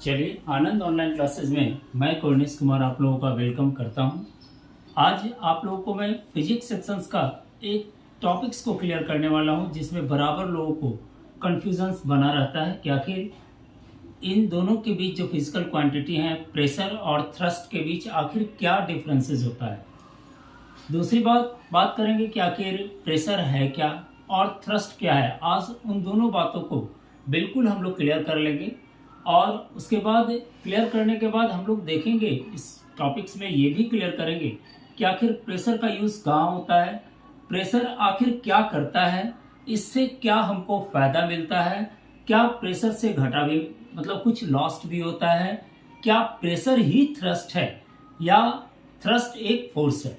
चलिए, आनंद online classes में मैं कौर्णेश कुमार आप लोगों का वेलकम करता हूं। आज आप लोगों को मैं फिजिक्स सेक्शंस का एक टॉपिक्स को क्लियर करने वाला हूं, जिसमें बराबर लोगों को कन्फ्यूजन्स बना रहता है कि आखिर इन दोनों के बीच जो फिजिकल क्वांटिटी है, प्रेशर और थ्रस्ट के बीच आखिर क्या डिफरेंसेस होता है। दूसरी बात करेंगे कि आखिर प्रेशर है क्या और थ्रस्ट क्या है। आज उन दोनों बातों को बिल्कुल हम लोग क्लियर कर लेंगे और उसके बाद क्लियर करने के बाद हम लोग देखेंगे, इस टॉपिक्स में ये भी क्लियर करेंगे कि आखिर प्रेशर का यूज़ कहाँ होता है, प्रेशर आखिर क्या करता है, इससे क्या हमको फायदा मिलता है, क्या प्रेशर से घटा भी मतलब कुछ लॉस्ट भी होता है, क्या प्रेशर ही थ्रस्ट है या थ्रस्ट एक फोर्स है।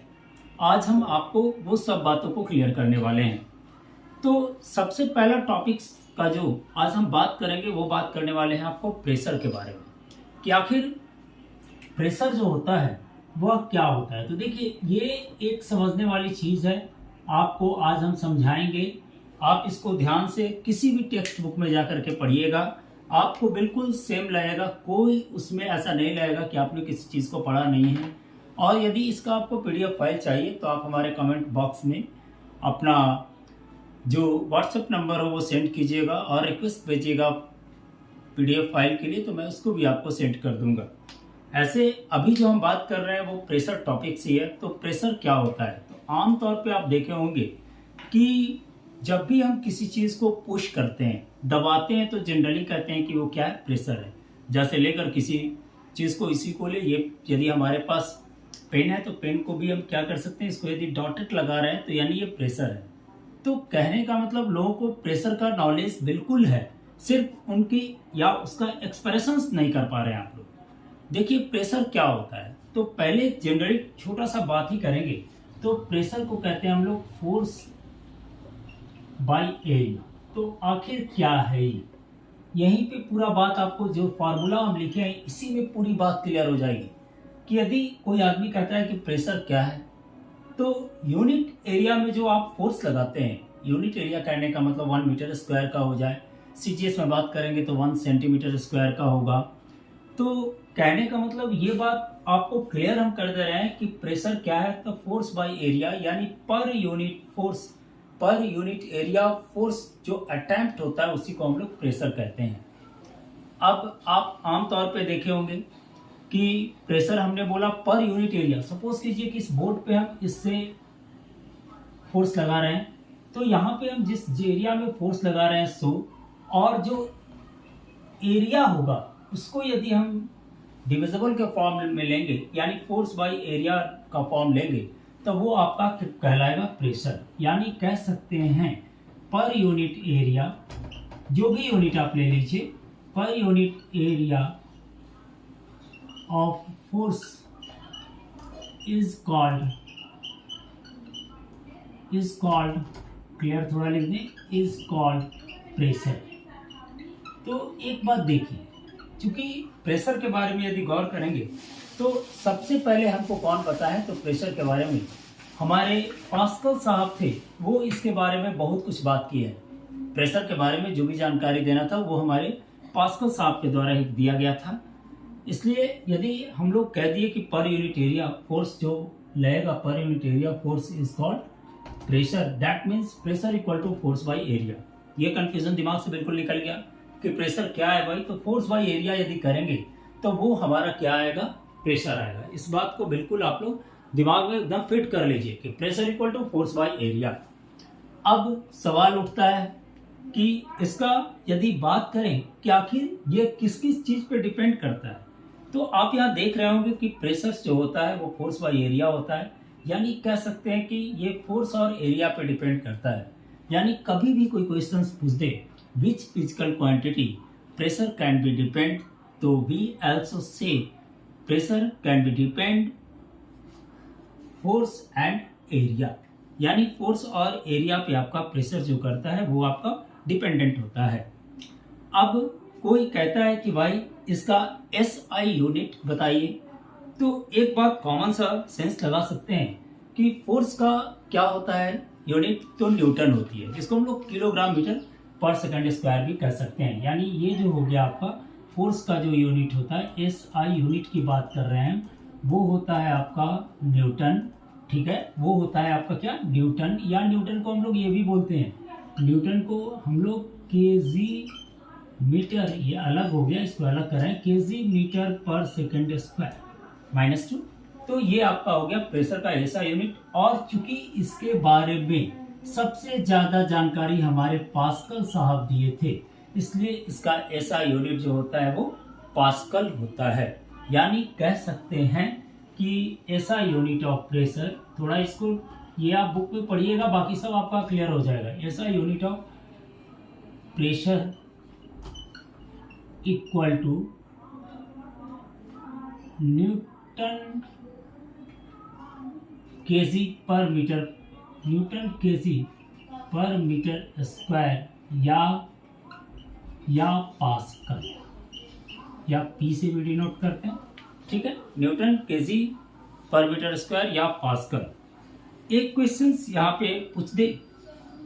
आज हम आपको वो सब बातों को क्लियर करने वाले हैं। तो सबसे पहला टॉपिक्स का जो आज हम बात करेंगे वो बात करने वाले हैं आपको प्रेशर के बारे में कि आखिर प्रेशर जो होता है वह क्या होता है। तो देखिए, ये एक समझने वाली चीज़ है, आपको आज हम समझाएंगे। आप इसको ध्यान से किसी भी टेक्स्ट बुक में जा करके पढ़िएगा, आपको बिल्कुल सेम लगेगा, कोई उसमें ऐसा नहीं लगेगा कि आपने किसी चीज़ को पढ़ा नहीं है। और यदि इसका आपको पीडीएफ फाइल चाहिए तो आप हमारे कमेंट बॉक्स में अपना जो व्हाट्सएप नंबर हो वो सेंड कीजिएगा और रिक्वेस्ट भेजिएगा पीडीएफ फाइल के लिए, तो मैं उसको भी आपको सेंड कर दूंगा। ऐसे अभी जो हम बात कर रहे हैं वो प्रेशर टॉपिक से है। तो प्रेशर क्या होता है, तो आमतौर पे आप देखे होंगे कि जब भी हम किसी चीज़ को पुश करते हैं, दबाते हैं, तो जनरली कहते हैं कि वो क्या है, प्रेशर है। जैसे लेकर किसी चीज़ को, इसी को ले, ये यदि हमारे पास पेन है तो पेन को भी हम क्या कर सकते हैं, इसको यदि डॉटेड लगा रहे हैं तो यानी ये प्रेशर है। तो कहने का मतलब लोगों को प्रेशर का नॉलेज बिल्कुल है, सिर्फ उनकी या उसका एक्सप्रेशंस नहीं कर पा रहे हैं आप लोग। देखिए प्रेशर क्या होता है, तो पहले जनरली छोटा सा बात ही करेंगे। तो प्रेशर को कहते हैं हम लोग फोर्स बाय एरिया। तो आखिर क्या है ये, यहीं पे पूरा बात आपको जो फार्मूला हम लिखे हैं इसी में पूरी बात क्लियर हो जाएगी कि यदि कोई आदमी कहता है कि प्रेशर क्या है, तो यूनिट एरिया में जो आप फोर्स लगाते हैं, यूनिट एरिया कहने का मतलब 1 मीटर स्क्वायर का हो जाए, सीजीएस में बात करेंगे तो 1 सेंटीमीटर स्क्वायर का होगा। तो कहने का मतलब ये बात आपको क्लियर हम कर दे रहे हैं कि प्रेशर क्या है, तो फोर्स बाय एरिया, यानी पर यूनिट फोर्स, पर यूनिट एरिया फोर्स जो अटेम्प्ट होता है उसी को हम लोग प्रेशर कहते हैं। अब आप आमतौर पे देखे होंगे कि प्रेशर हमने बोला पर यूनिट एरिया। सपोज कीजिए कि इस बोर्ड पे हम इससे फोर्स लगा रहे हैं, तो यहाँ पे हम जिस एरिया में फोर्स लगा रहे हैं 100, और जो एरिया होगा उसको यदि हम डिविजिबल के फॉर्म में लेंगे, यानी फोर्स बाय एरिया का फॉर्म लेंगे, तो वो आपका कहलाएगा प्रेशर। यानी कह सकते हैं पर यूनिट एरिया, जो भी यूनिट आप ले लीजिए, पर unit area of force is called clear थोड़ा लिख दें, is called pressure। तो एक बात देखिए, चूंकि प्रेशर के बारे में यदि गौर करेंगे तो सबसे पहले हमको कौन पता है, तो प्रेशर के बारे में हमारे पास्कल साहब थे, वो इसके बारे में बहुत कुछ बात की है। प्रेशर के बारे में जो भी जानकारी देना था वो हमारे पास्कल साहब के द्वारा ही दिया गया था। इसलिए यदि हम लोग कह दिए कि पर यूनिट एरिया फोर्स जो लगेगा, per unit area force is called pressure, that means pressure equal to force by area. ये कंफ्यूजन दिमाग से बिल्कुल निकल गया कि प्रेशर क्या है भाई, तो फोर्स बाय एरिया यदि करेंगे तो वो हमारा क्या आएगा, प्रेशर आएगा। इस बात को बिल्कुल आप लोग दिमाग में एकदम फिट कर लीजिए कि pressure equal to force by area. अब सवाल उठता है कि इसका यदि बात करें कि आखिर ये किस किस चीज पे डिपेंड करता है, तो आप यहाँ देख रहे होंगे कि प्रेशर जो होता है वो फोर्स बाय एरिया होता है। यानी कह सकते हैं कि ये फोर्स और एरिया पे डिपेंड करता है। यानी कभी भी कोई क्वेश्चन पूछ दे which physical quantity pressure can be depend, तो we also say pressure can be depend force and area. यानी फोर्स और एरिया पे आपका प्रेशर जो करता है वो आपका डिपेंडेंट होता है। अब कोई कहता है कि भाई इसका एसआई यूनिट बताइए, तो एक बात कॉमन सा सेंस लगा सकते हैं कि फोर्स का क्या होता है यूनिट, तो न्यूटन होती है, जिसको हम लोग किलोग्राम मीटर पर सेकंड स्क्वायर भी कह सकते हैं। यानी ये जो हो गया आपका फोर्स का जो यूनिट होता है, एसआई यूनिट की बात कर रहे हैं, वो होता है आपका न्यूटन। ठीक है, वो होता है आपका क्या, न्यूटन। या न्यूटन को हम लोग ये भी बोलते हैं, न्यूटन को हम लोग केजी मीटर, ये अलग हो गया, इसको अलग करें, KG metre per second square -2। तो ये आपका हो गया प्रेशर का ऐसा यूनिट। और चूंकि इसके बारे में सबसे ज्यादा जानकारी हमारे पास्कल साहब दिए थे, इसलिए इसका ऐसा यूनिट जो होता है वो पास्कल होता है। यानी कह सकते हैं कि ऐसा यूनिट ऑफ प्रेशर, थोड़ा इसको ये आप बुक में पढ़िएगा, बाकी सब आपका क्लियर हो जाएगा। ऐसा unit of pressure equal to newton KG per metre, newton KG per metre square या पास्कल, या पी से भी डिनोट करते हैं। ठीक है, newton KG per metre square या पास्कल। एक क्वेश्चन यहाँ पे पूछ दे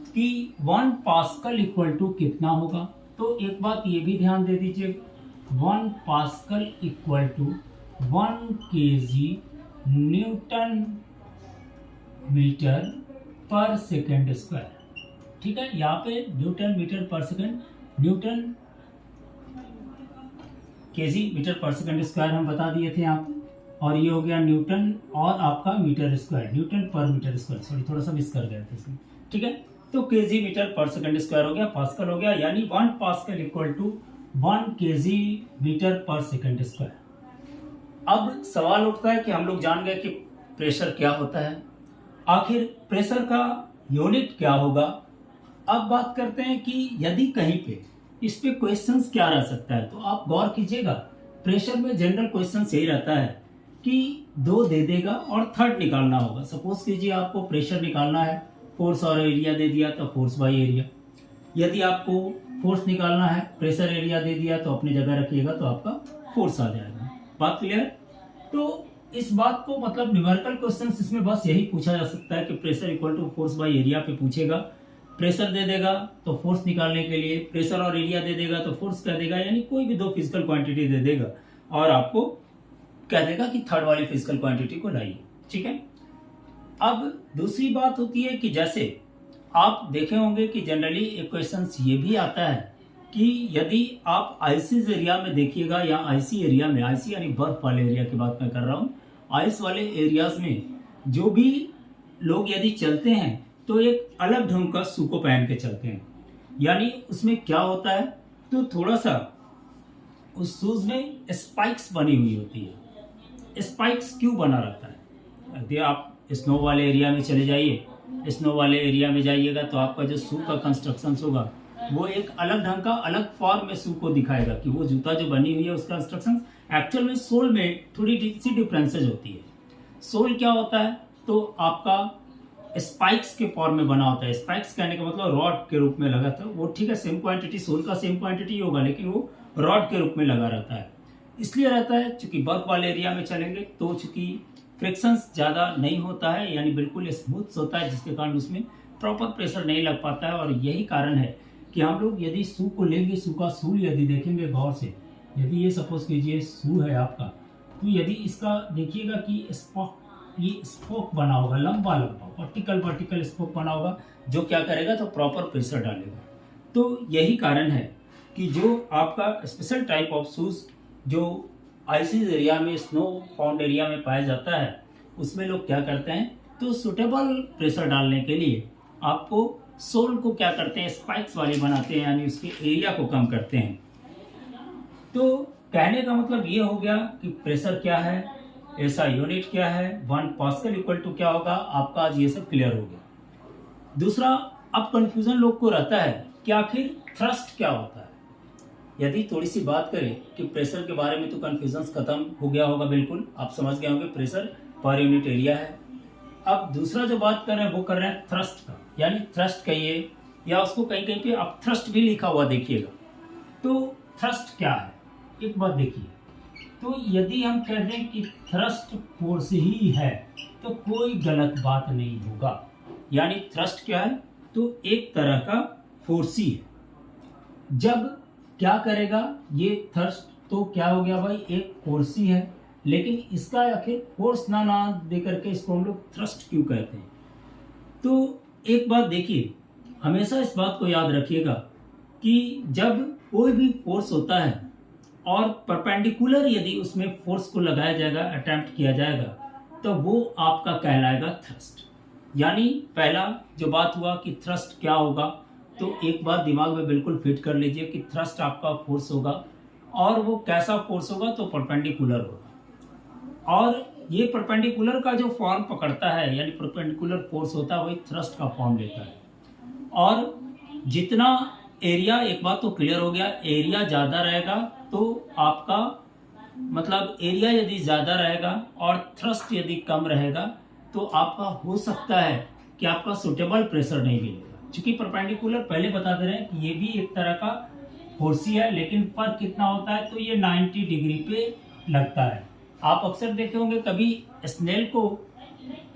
कि 1 पास्कल इक्वल टू कितना होगा, तो एक बात ये भी ध्यान दे दीजिए, 1 pascal equal to 1 KG newton metre per second square. ठीक है, यहाँ पे newton metre per second, newton KG metre per second square हम बता दिए थे यहाँ पे, और ये हो गया न्यूटन और आपका मीटर स्क्वायर, न्यूटन पर मीटर स्क्वायर, सॉरी थोड़ा सा मिस कर गए थे इसमें। ठीक है, तो KG metre per second square हो गया, पास्कल हो गया, यानी 1 pascal equal to 1 KG metre per second square. अब सवाल उठता है कि हम लोग जान गए कि प्रेशर क्या होता है, आखिर प्रेशर का यूनिट क्या होगा। अब बात करते हैं कि यदि कहीं पे इस पे क्वेश्चंस क्या रह सकता है, तो आप गौर कीजिएगा, प्रेशर में जनरल क्वेश्चन यही रहता है कि 2 दे देगा और थर्ड निकालना होगा। सपोज कीजिए आपको प्रेशर निकालना है, फोर्स और एरिया दे दिया तो फोर्स बाई एरिया। यदि आपको फोर्स निकालना है, प्रेशर एरिया दे दिया तो अपनी जगह रखिएगा तो आपका फोर्स आ जाएगा। बात क्लियर? तो इस बात को मतलब न्यूमेरिकल क्वेश्चन इसमें बस यही पूछा जा सकता है कि pressure equal to force by area पे पूछेगा। प्रेशर दे देगा तो फोर्स निकालने के लिए, प्रेशर और एरिया दे देगा तो फोर्स कह देगा, यानी कोई भी 2 फिजिकल क्वांटिटी दे देगा और आपको कह देगा कि थर्ड वाली फिजिकल क्वांटिटी को लाइए। ठीक है, अब दूसरी बात होती है कि जैसे आप देखे होंगे कि जनरली एक क्वेश्चन ये भी आता है कि यदि आप आइसिस एरिया में देखिएगा या आइसी एरिया में, आइसी यानी बर्फ वाले एरिया की बात मैं कर रहा हूँ, आइस वाले एरियाज में जो भी लोग यदि चलते हैं तो एक अलग ढंग का शू को पहन के चलते हैं। यानी उसमें क्या होता है, तो थोड़ा सा उस शूज में स्पाइक्स बनी हुई होती है। स्पाइक्स क्यों बना रहता है? यदि आप स्नो वाले एरिया में चले जाइए, स्नो वाले एरिया में जाइएगा तो आपका जो शू का कंस्ट्रक्शन होगा वो एक अलग ढंग का, अलग फॉर्म में शू को दिखाएगा कि वो जूता जो बनी हुई है उसका कंस्ट्रक्शन। एक्चुअल में सोल में थोड़ी सी डिफरेंसेज होती है। सोल क्या होता है, तो आपका स्पाइक्स के फॉर्म में बना होता है। स्पाइक्स कहने का मतलब रॉड के रूप में लगा था वो, ठीक है, सेम क्वांटिटी, सोल का सेम क्वांटिटी होगा लेकिन वो रॉड के रूप में लगा रहता है। इसलिए रहता है चूंकि बर्फ वाले एरिया में चलेंगे तो चूंकि फ्रिक्शंस ज़्यादा नहीं होता है, यानी बिल्कुल स्मूथ होता है, जिसके कारण उसमें प्रॉपर प्रेशर नहीं लग पाता है। और यही कारण है कि हम लोग यदि शू को लेंगे, शू का सूल यदि देखेंगे गौर से, यदि ये सपोज कीजिए शू है आपका, तो यदि इसका देखिएगा कि ये स्पोक बना होगा, लंबा लंबा वर्टिकल स्पोक बना होगा, जो क्या करेगा तो प्रॉपर प्रेशर डालेगा। तो यही कारण है कि जो आपका स्पेशल टाइप ऑफ शूज जो आइसिस एरिया में, स्नो फाउंड एरिया में पाया जाता है, उसमें लोग क्या करते हैं, तो सुटेबल प्रेशर डालने के लिए आपको सोल को क्या करते हैं, स्पाइक्स वाली बनाते हैं, यानी उसके एरिया को कम करते हैं। तो कहने का मतलब ये हो गया कि प्रेशर क्या है, ऐसा यूनिट क्या है, 1 पास्कल इक्वल टू क्या होगा, आपका आज ये सब क्लियर हो गया। दूसरा, अब कंफ्यूजन लोग को रहता है कि आखिर थ्रस्ट क्या होता है। यदि थोड़ी सी बात करें कि प्रेशर के बारे में, तो कंफ्यूजन खत्म हो गया होगा, बिल्कुल आप समझ गए होंगे प्रेशर पर यूनिट एरिया है। अब दूसरा जो बात कर रहे हैं वो कर रहे हैं थ्रस्ट का, यानी थ्रस्ट कहिए या उसको कहीं कहीं पे अब थ्रस्ट भी लिखा हुआ देखिएगा। तो थ्रस्ट क्या है, एक बात देखिए, तो यदि हम कह दें कि थ्रस्ट फोर्स ही है तो कोई गलत बात नहीं होगा। यानी थ्रस्ट क्या है, तो एक तरह का फोर्स ही है। जब क्या करेगा ये थ्रस्ट, तो क्या हो गया भाई, एक फोर्स ही है, लेकिन इसका आखिर फोर्स ना दे करके इसको हम लोग थ्रस्ट क्यों कहते हैं। तो एक बात देखिए, हमेशा इस बात को याद रखिएगा कि जब कोई भी फोर्स होता है और परपेंडिकुलर यदि उसमें फोर्स को लगाया जाएगा, अटेम्प्ट किया जाएगा, तो वो आपका कहलाएगा थ्रस्ट। यानी पहला जो बात हुआ कि थ्रस्ट क्या होगा, तो एक बात दिमाग में बिल्कुल फिट कर लीजिए कि थ्रस्ट आपका फोर्स होगा, और वो कैसा फोर्स होगा, तो परपेंडिकुलर होगा। और ये परपेंडिकुलर का जो फॉर्म पकड़ता है, यानी परपेंडिकुलर फोर्स होता है, वही थ्रस्ट का फॉर्म लेता है। और जितना एरिया, एक बात तो क्लियर हो गया, एरिया ज़्यादा रहेगा तो आपका मतलब एरिया यदि ज़्यादा रहेगा और थ्रस्ट यदि कम रहेगा, तो आपका हो सकता है कि आपका सुटेबल प्रेशर नहीं मिलेगा। क्योंकि परपेंडिकुलर पहले बता दे रहे हैं कि ये भी एक तरह का फोर्स ही है, लेकिन फर्क कितना होता है, तो ये 90 डिग्री पे लगता है। आप अक्सर देखे होंगे कभी स्नेल को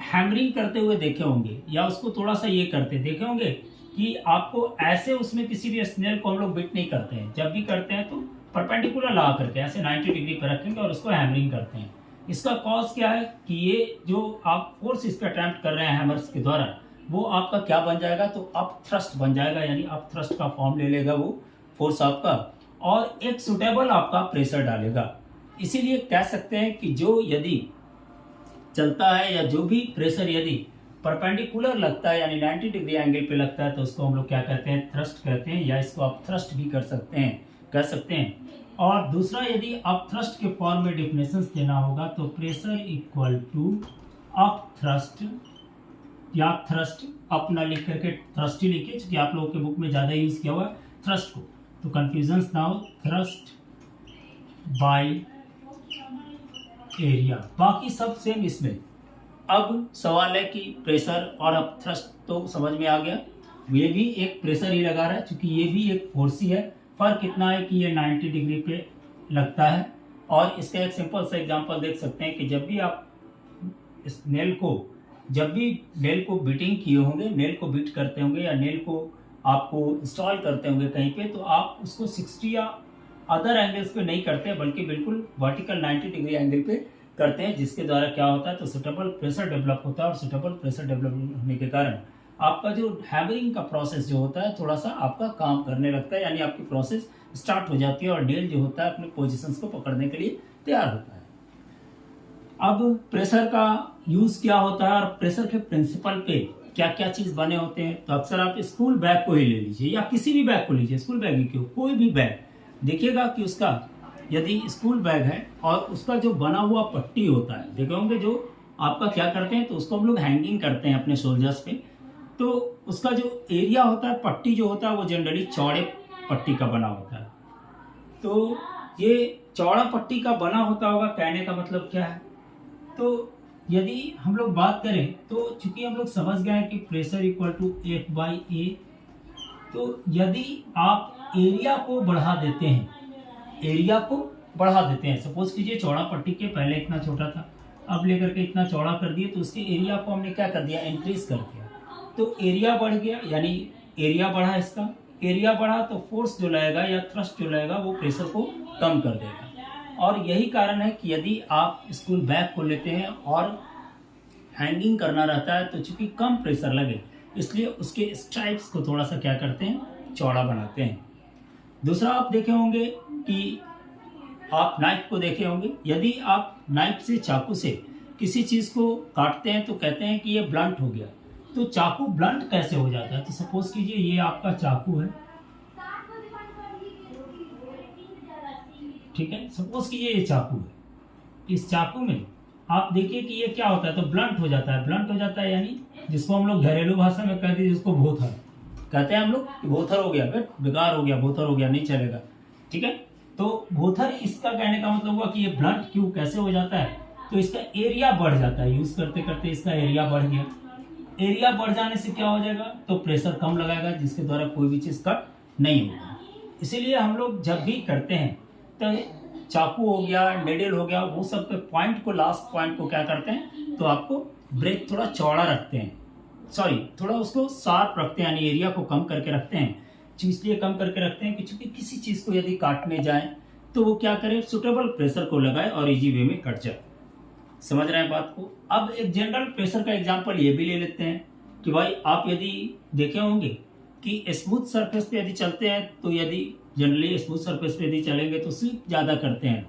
हैमरिंग करते हुए देखे होंगे, या उसको थोड़ा सा ये करते देखे होंगे कि आपको ऐसे उसमें किसी भी स्नेल को हम लोग बिट नहीं करते हैं। जब भी करते हैं तो परपेंडिकुलर लगा करके ऐसे 90 डिग्री पर रखेंगे और उसको हैमरिंग करते हैं। इसका कॉज क्या है कि ये जो आप फोर्स इस पर अटेम्प्ट कर रहे हैं हैमर्स के द्वारा, वो आपका क्या बन जाएगा, तो अप थ्रस्ट बन जाएगा, यानी अप थ्रस्ट का फॉर्म ले लेगा वो फोर्स आपका, और एक सुटेबल आपका प्रेशर डालेगा। इसीलिए कह सकते हैं कि जो यदि चलता है या जो भी प्रेशर यदि परपेंडिकुलर लगता है, यानी 90 डिग्री एंगल पे लगता है, तो उसको हम लोग क्या कहते हैं, थ्रस्ट कहते हैं, या इसको आप थ्रस्ट भी कर सकते हैं, कह सकते हैं। और दूसरा, यदि आप थ्रस्ट के फॉर्म में डेफिनेशंस देना होगा, तो pressure equal to up thrust, या थ्रस्ट अप ना लिख करके थ्रस्ट ही लिखिए, क्योंकि आप लोगों के बुक में ज़्यादा यूज किया हुआ है थ्रस्ट को, तो कंफ्यूजन ना हो, थ्रस्ट बाय एरिया, बाकी सब सेम इसमें। अब सवाल है कि प्रेशर और अब थ्रस्ट तो समझ में आ गया, ये भी एक प्रेशर ही लगा रहा है, क्योंकि ये भी एक फोर्स ही है। फर्क इतना है कि ये 90 डिग्री पे लगता है। और इसका एक सिंपल सा एग्जांपल देख सकते हैं कि जब भी आप इस नेल को बीटिंग किए होंगे, नेल को बीट करते होंगे, या नेल को आपको इंस्टॉल करते होंगे कहीं पे, तो आप उसको 60 या अदर एंगल्स पे नहीं करते, बल्कि बिल्कुल वर्टिकल 90 डिग्री एंगल पे करते हैं, जिसके द्वारा क्या होता है, तो सुटेबल प्रेशर डेवलप होता है। और सुटेबल प्रेशर डेवलप होने के कारण आपका जो हैमरिंग का प्रोसेस जो होता है, थोड़ा सा आपका काम करने लगता है, यानी आपकी प्रोसेस स्टार्ट हो जाती है और नेल जो होता है अपने पोजीशंस को पकड़ने के लिए तैयार होता है। अब प्रेशर का यूज क्या होता है और प्रेशर के प्रिंसिपल पे क्या क्या चीज बने होते हैं, तो अक्सर आप स्कूल बैग को ही ले लीजिए, या किसी भी बैग को लीजिए, स्कूल बैग ही क्यों, कोई भी बैग देखिएगा कि उसका यदि स्कूल बैग है और उसका जो बना हुआ पट्टी होता है, देखे होंगे, जो आपका क्या करते हैं, तो उसको हम लोग हैंगिंग करते हैं अपने शोल्डर्स पे, तो उसका जो एरिया होता है, पट्टी जो होता है, वो जनरली चौड़े पट्टी का बना होता है। तो ये चौड़ा पट्टी का बना होता होगा, कहने का मतलब क्या है, तो यदि हम लोग बात करें, तो चूंकि हम लोग समझ गए हैं कि pressure equal to F by A, तो यदि आप एरिया को बढ़ा देते हैं, सपोज कीजिए चौड़ा पट्टी के पहले इतना छोटा था, अब लेकर के इतना चौड़ा कर दिए, तो उसके एरिया को हमने क्या कर दिया, इंक्रीज कर दिया, तो एरिया बढ़ गया, यानी एरिया बढ़ा, इसका एरिया बढ़ा तो फोर्स जो लगेगा या थ्रस्ट जो लगेगा वो प्रेशर को कम कर देगा। और यही कारण है कि यदि आप स्कूल बैग को लेते हैं और हैंगिंग करना रहता है, तो चूंकि कम प्रेशर लगे, इसलिए उसके स्ट्राइप्स को थोड़ा सा क्या करते हैं, चौड़ा बनाते हैं। दूसरा, आप देखे होंगे कि आप नाइफ को देखे होंगे, यदि आप नाइफ से, चाकू से किसी चीज को काटते हैं, तो कहते हैं कि ये ब्लंट हो गया। तो चाकू ब्लंट कैसे हो जाता है, तो सपोज कीजिए ये आपका चाकू है, ठीक है, सपोज कीजिए ये चाकू है, इस चाकू में आप देखिए कि ये क्या होता है, तो ब्लंट हो जाता है, यानी जिसको हम लोग घरेलू भाषा में कहते हैं, जिसको भोथर कहते हैं हम लोग, भोथर हो गया, बेकार हो गया, भोथर हो गया, नहीं चलेगा, ठीक है। तो भोथर, इसका कहने का मतलब हुआ कि ये ब्लंट क्यों, कैसे हो जाता है, तो इसका एरिया बढ़ जाता है, यूज करते करते इसका एरिया बढ़ गया। एरिया बढ़ जाने से क्या हो जाएगा, तो प्रेशर कम लगाएगा, जिसके द्वारा कोई भी चीज कट नहीं होगा। इसीलिए हम लोग जब भी करते हैं, तो चाकू हो गया, नेडल हो गया, वो सब पे पॉइंट को, लास्ट पॉइंट को क्या करते हैं, तो आपको ब्रेक थोड़ा चौड़ा रखते हैं, थोड़ा उसको शार्प रखते हैं, यानी एरिया को कम करके रखते हैं। इसलिए कम करके रखते हैं कि चूंकि किसी चीज को यदि काटने जाए, तो वो क्या करे, सुटेबल प्रेशर को लगाए और इजी वे में कट जाए। समझ रहे हैं बात को। अब एक जनरल प्रेशर का एग्जांपल ये भी ले लेते हैं कि भाई आप यदि देखे होंगे कि स्मूथ सरफेस पे यदि चलते हैं तो यदि जनरली स्मूथ सरफेस पे यदि चलेंगे तो स्लिप ज़्यादा करते हैं,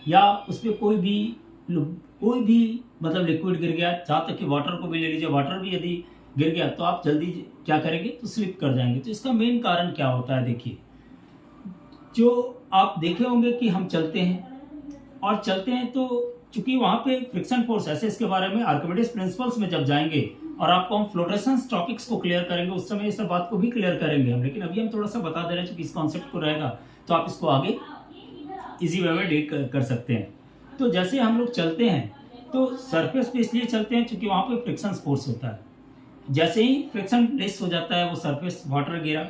या उस पर कोई भी मतलब लिक्विड गिर गया, जहाँ तक कि वाटर को भी ले लीजिए, वाटर भी यदि गिर गया तो आप जल्दी क्या करेंगे, तो स्लिप कर जाएंगे। तो इसका मेन कारण क्या होता है, देखिए जो आप देखे होंगे कि हम चलते हैं तो चूंकि वहां पे फ्रिक्शन फोर्स ऐसे, इसके बारे में आर्किमिडीज प्रिंसिपल्स में जब जाएंगे और आपको हम फ्लोटेशंस टॉपिक्स को क्लियर करेंगे उस समय इस बात को भी क्लियर करेंगे हम, लेकिन अभी हम थोड़ा सा बता दे रहे हैं चूंकि इस कॉन्सेप्ट को रहेगा तो आप इसको आगे इजी वे में डील कर सकते हैं। तो जैसे हम लोग चलते हैं तो सरफेस पे इसलिए चलते हैं क्योंकि वहां पे फ्रिक्शन फोर्स होता है। जैसे ही फ्रिक्शन लेस हो जाता है, वो सरफेस वाटर गिरा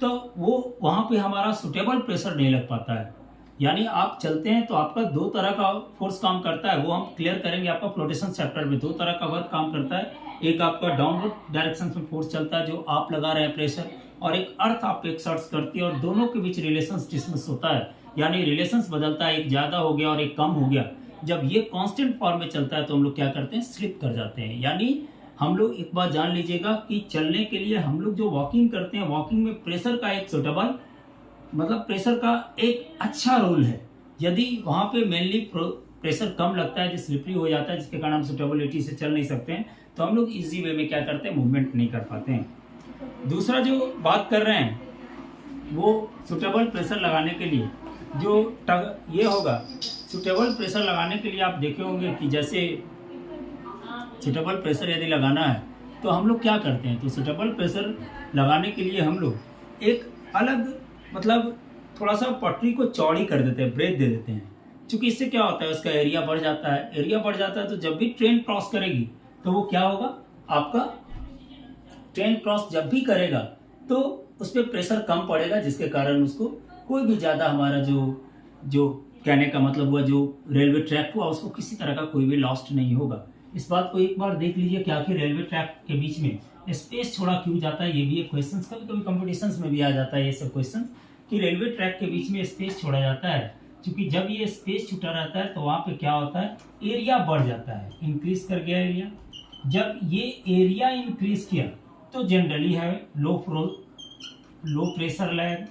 तो वो वहां पे हमारा सुटेबल प्रेशर नहीं लग पाता है। यानी आप चलते हैं तो आपका दो तरह का फोर्स काम करता है, वो हम क्लियर करेंगे आपका फ्लोटेशन चैप्टर में। दो तरह का वर्क काम करता है, एक आपका डाउनवर्ड डायरेक्शन में फोर्स चलता है जो आप लगा रहे हैं प्रेशर, और एक अर्थ आप पे एक्सर्ट करती है और दोनों के बीच रिलेशंस डिसमिस होता है, यानी रिलेशंस बदलता है, एक ज्यादा हो गया और एक कम हो गया। जब ये कांस्टेंट फॉर्म में चलता है तो हम लोग क्या करते हैं, स्लिप कर जाते हैं। यानी हम लोग एक बात जान लीजिएगा कि चलने के लिए हम लोग जो वॉकिंग करते हैं, वॉकिंग में प्रेशर का एक सुटेबल मतलब प्रेशर का एक अच्छा रोल है। यदि वहां पे मेनली प्रेशर कम लगता है, जो स्लिपरी हो जाता है, जिसके कारण हम सुटेबिलिटी से चल नहीं सकते हैं, तो हम लोग इजी वे में क्या करते हैं, मूवमेंट नहीं कर पाते हैं। दूसरा जो बात कर रहे हैं वो सुटेबल प्रेशर लगाने के लिए जो ये होगा, सुटेबल प्रेशर लगाने के लिए आप देखे होंगे कि जैसे सुटेबल प्रेशर यदि लगाना है तो हम लोग क्या करते हैं, तो सुटेबल प्रेशर लगाने के लिए हम लोग एक अलग मतलब थोड़ा सा पटरी को चौड़ी कर देते हैं, ब्रेक दे देते हैं। क्योंकि इससे क्या होता है, उसका एरिया बढ़ जाता है। एरिया बढ़ जाता है तो जब भी ट्रेन क्रॉस करेगी तो वो क्या होगा, आपका ट्रेन क्रॉस जब भी करेगा तो उस पर प्रेशर कम पड़ेगा, जिसके कारण उसको कोई भी ज्यादा हमारा जो कहने का मतलब हुआ जो रेलवे ट्रैक हुआ उसको किसी तरह का कोई भी लॉस्ट नहीं होगा। इस बात को एक बार देख लीजिए कि आखिर रेलवे ट्रैक के बीच में स्पेस छोड़ा क्यों जाता है। ये भी एक क्वेश्चन कभी कभी कॉम्पिटिशन्स में भी आ जाता है ये सब क्वेश्चन, कि रेलवे ट्रैक के बीच में स्पेस छोड़ा जाता है। क्योंकि जब ये स्पेस छूटा रहता है तो वहां पे क्या होता है, एरिया बढ़ जाता है, इंक्रीज कर गया एरिया। जब ये एरिया इंक्रीज किया तो जनरली है लो प्रेशर लैग,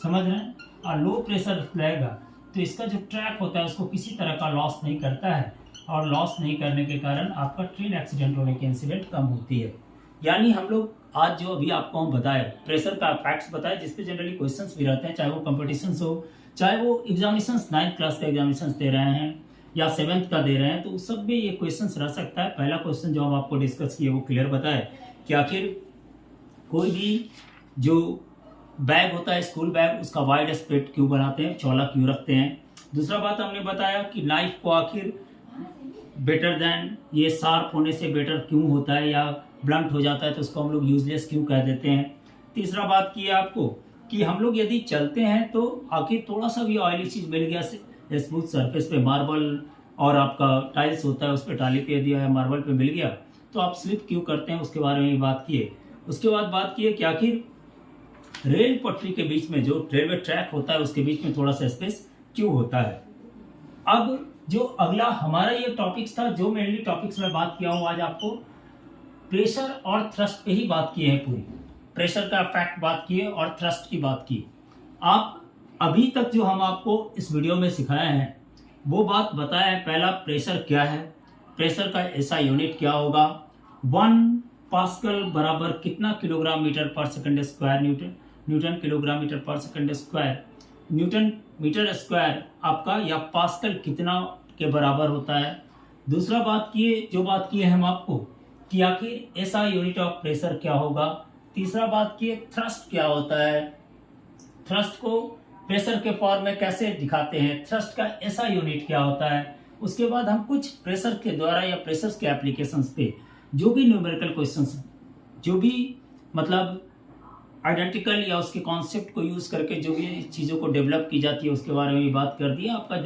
समझ रहे हैं, और लो प्रेशर लगेगा तो इसका जो ट्रैक होता है उसको किसी तरह का लॉस नहीं करता है, और लॉस नहीं करने के कारण आपका ट्रेन एक्सीडेंट होने की इंसिडेंट कम होती है। यानी हम लोग आज जो अभी आपको हम बताए प्रेशर का फैक्ट्स बताए, जिसपे जनरली क्वेश्चंस भी रहते हैं, चाहे वो कॉम्पिटिशन्स हो, चाहे वो एग्जामिनेशंस 9th क्लास का एग्जामिनेशंस दे रहे हैं या 7th का दे रहे हैं, तो उस सब में ये क्वेश्चंस रह सकता है। पहला क्वेश्चन जो हम आपको डिस्कस किए वो क्लियर बताए कि आखिर कोई भी जो बैग होता है, स्कूल बैग, उसका वाइड स्पेट क्यों बनाते हैं, चौड़ा क्यों रखते हैं। दूसरा बात हमने बताया कि नाइफ को आखिर बेटर देन, ये शार्प होने से बेटर क्यों होता है, या ब्लंट हो जाता है तो उसको हम लोग यूजलेस क्यों कह देते हैं। तीसरा बात की है आपको कि हम लोग यदि चलते हैं तो आखिर थोड़ा सा भी ऑयली चीज मिल गया स्मूथ सरफेस पे, मार्बल और आपका टाइल्स होता है उस पर, टाली पे यदि मार्बल पे मिल गया तो आप स्लिप क्यों करते हैं, उसके बारे में बात किए। उसके बाद बात किए कि आखिर रेल पटरी के बीच में जो रेलवे ट्रैक होता है उसके बीच में थोड़ा सा स्पेस क्यों होता है। अब जो अगला हमारा ये टॉपिक्स था, जो मेनली टॉपिक्स में बात किया हूँ आज आपको, प्रेशर और थ्रस्ट पे ही बात किए हैं। पूरी प्रेशर का फैक्ट बात किए और थ्रस्ट की बात की। आप अभी तक जो हम आपको इस वीडियो में सिखाए हैं वो बात बताया है। पहला, प्रेशर क्या है, प्रेशर का ऐसा यूनिट क्या होगा, 1 पास्कल बराबर कितना किलोग्राम मीटर पर second square, newton kilogram metre पर second square, newton metre square आपका या पास्कल कितना के बराबर होता है। दूसरा बात की है हम आपको कि आखिर ऐसा यूनिट ऑफ प्रेशर क्या होगा। तीसरा बात की थ्रस्ट क्या होता है, थ्रस्ट को प्रेशर के फॉर्म में कैसे दिखाते हैं, थ्रस्ट का ऐसा यूनिट क्या होता है। उसके बाद हम कुछ प्रेशर के द्वारा या प्रेशर के एप्लीकेशंस पे जो भी न्यूमेरिकल क्वेश्चंस, जो भी मतलब आइडेंटिकल या उसके कॉन्सेप्ट को यूज करके जो भी चीज़ों को डेवलप की जाती है उसके बारे में बात कर दी। आपका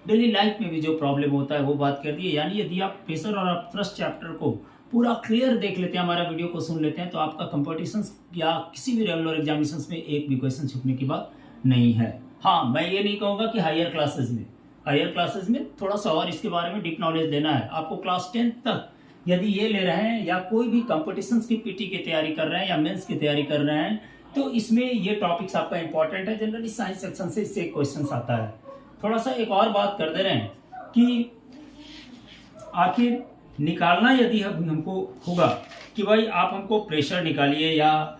डेली लाइफ में भी जो प्रॉब्लम होता है वो बात कर दी है। यानी यदि आप प्रेशर और आप थ्रस्ट चैप्टर को पूरा क्लियर देख लेते हैं, हमारा वीडियो को सुन लेते हैं, तो आपका कंपटीशन या किसी भी रेगुलर एग्जामिनेशन में एक भी क्वेश्चन छूटने की बात नहीं है। हाँ, मैं ये नहीं कहूँगा कि हायर क्लासेस में थोड़ा सा और इसके बारे में डीप नॉलेज देना है आपको। क्लास 10 तक यदि ये ले रहे हैं या कोई भी कॉम्पिटिशन्स की पीटी की तैयारी कर रहे हैं या मेंस की तैयारी कर रहे हैं, तो इसमें ये टॉपिक्स आपका इंपॉर्टेंट है। जनरली साइंस सेक्शन से इससे क्वेश्चन आता है। थोड़ा सा एक और बात कर दे रहे हैं कि आखिर निकालना यदि हमको होगा कि भाई आप हमको प्रेशर निकालिए या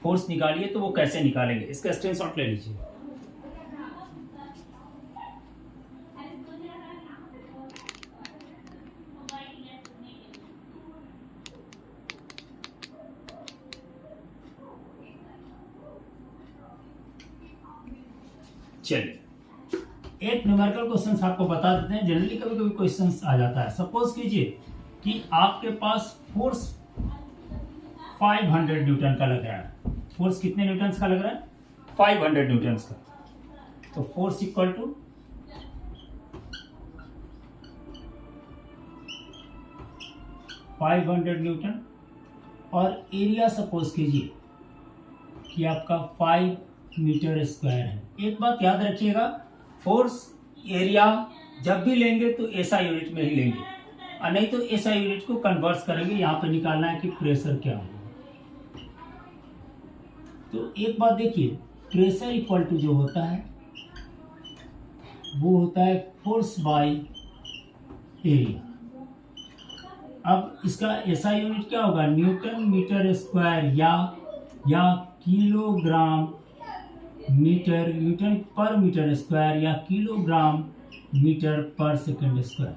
फोर्स निकालिए, तो वो कैसे निकालेंगे, इसका स्क्रीनशॉट ले लीजिए। चलिए, एक न्यूमेरिकल क्वेश्चन आपको बता देते हैं। जनरली कभी कभी क्वेश्चन आ जाता है। सपोज कीजिए कि आपके पास फोर्स 500 न्यूटन का लग रहा है। फोर्स कितने न्यूटन का लग रहा है? 500 न्यूटन का। तो फोर्स इक्वल टू 500 न्यूटन और एरिया सपोज कीजिए कि आपका 5 मीटर स्क्वायर है। एक बात याद रखिएगा, फोर्स एरिया जब भी लेंगे तो एसआई यूनिट में ही लेंगे, और नहीं तो एसआई यूनिट को कन्वर्ट करेंगे। यहाँ पे निकालना है कि प्रेशर क्या होगा। तो एक बात देखिए, प्रेशर इक्वल टू जो होता है वो होता है फोर्स बाय एरिया। अब इसका एसआई यूनिट क्या होगा? न्यूटन मीटर स्क्वायर या किलोग्राम मीटर, न्यूटन पर मीटर स्क्वायर या किलोग्राम मीटर पर सेकंड स्क्वायर।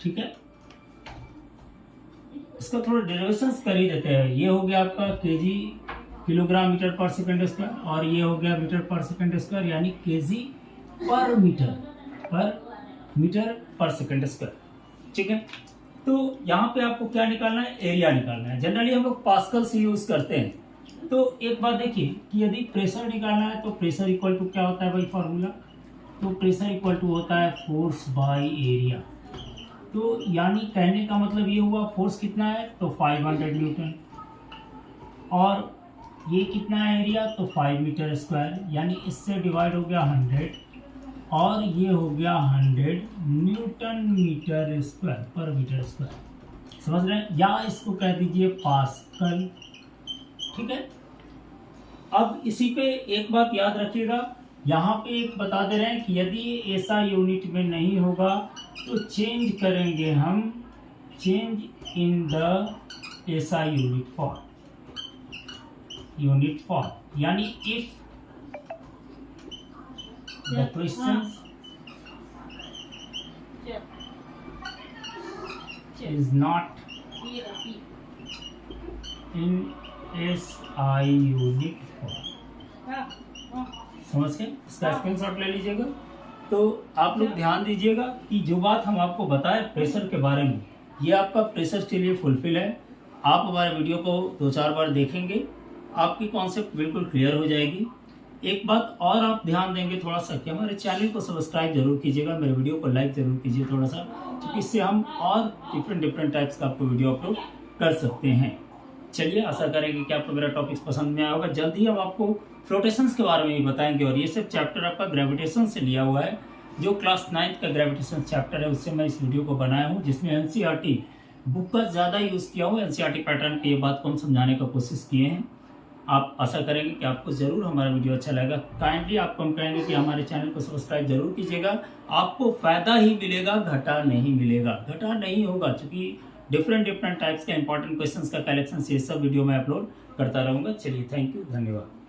ठीक है, इसका थोड़ा डेरिवेशंस कर ही देते हैं। ये हो गया आपका केजी किलोग्राम मीटर पर सेकंड स्क्वायर, और ये हो गया मीटर पर सेकंड स्क्वायर, यानी केजी पर मीटर पर सेकंड स्क्वायर। ठीक है, तो यहाँ पे आपको क्या निकालना है? एरिया निकालना है। जनरली हम लोग पास्कल से यूज करते हैं। तो एक बात देखिए कि यदि प्रेशर निकालना है तो प्रेशर इक्वल टू क्या होता है भाई? फार्मूला, तो प्रेशर इक्वल टू होता है फोर्स बाय एरिया। तो यानी कहने का मतलब ये हुआ, फोर्स कितना है? तो 500 न्यूटन, और ये कितना है एरिया? तो 5 मीटर स्क्वायर, यानी इससे डिवाइड हो गया 100, और ये हो गया 100 न्यूटन मीटर स्क्वायर पर मीटर स्क्वायर। समझ रहे हैं? या इसको कह दीजिए पास्कल। ठीक है, अब इसी पे एक बात याद रखिएगा, यहाँ पे एक बता दे रहे हैं कि यदि ये ऐसा यूनिट में नहीं होगा तो चेंज करेंगे हम, चेंज इन द ऐसा यूनिट फॉर, यानी if the question is not in SI unit form. समझ गए? इसका स्क्रीनशॉट ले लीजिएगा। तो आप लोग ध्यान दीजिएगा कि जो बात हम आपको बताएं प्रेशर के बारे में, ये आपका प्रेशर के लिए फुलफिल है। आप हमारे वीडियो को 2-4 बार देखेंगे, आपकी कॉन्सेप्ट बिल्कुल क्लियर हो जाएगी। एक बात और आप ध्यान देंगे थोड़ा सा कि हमारे चैनल को सब्सक्राइब जरूर कीजिएगा, मेरे वीडियो को लाइक जरूर कीजिए थोड़ा सा, क्योंकि इससे हम और डिफरेंट टाइप्स का आपको वीडियो अपलोड कर सकते हैं। चलिए, आशा करेंगे कि आपको मेरा टॉपिक्स पसंद में आया होगा। जल्दी हम आपको फ्लोटेशंस के बारे में भी बताएंगे, और ये सब चैप्टर आपका ग्रेविटेशन से लिया हुआ है। जो क्लास 9th का ग्रेविटेशन चैप्टर है उससे मैं इस वीडियो को बनाया हूँ, जिसमें एनसीईआरटी बुक का ज़्यादा यूज़ किया हूँ। एनसीईआरटी पैटर्न की ये बात को हम समझाने का कोशिश किए हैं। आप आशा करेंगे कि आपको ज़रूर हमारा वीडियो अच्छा लगेगा। काइंडली आपको हम कहेंगे कि हमारे चैनल को सब्सक्राइब जरूर कीजिएगा। आपको फ़ायदा ही मिलेगा, घाटा नहीं मिलेगा। घाटा नहीं होगा, क्योंकि डिफरेंट टाइप्स का इंपॉर्टेंट क्वेश्चंस का कलेक्शन ये सब वीडियो में अपलोड करता रहूँगा। चलिए, थैंक यू, धन्यवाद।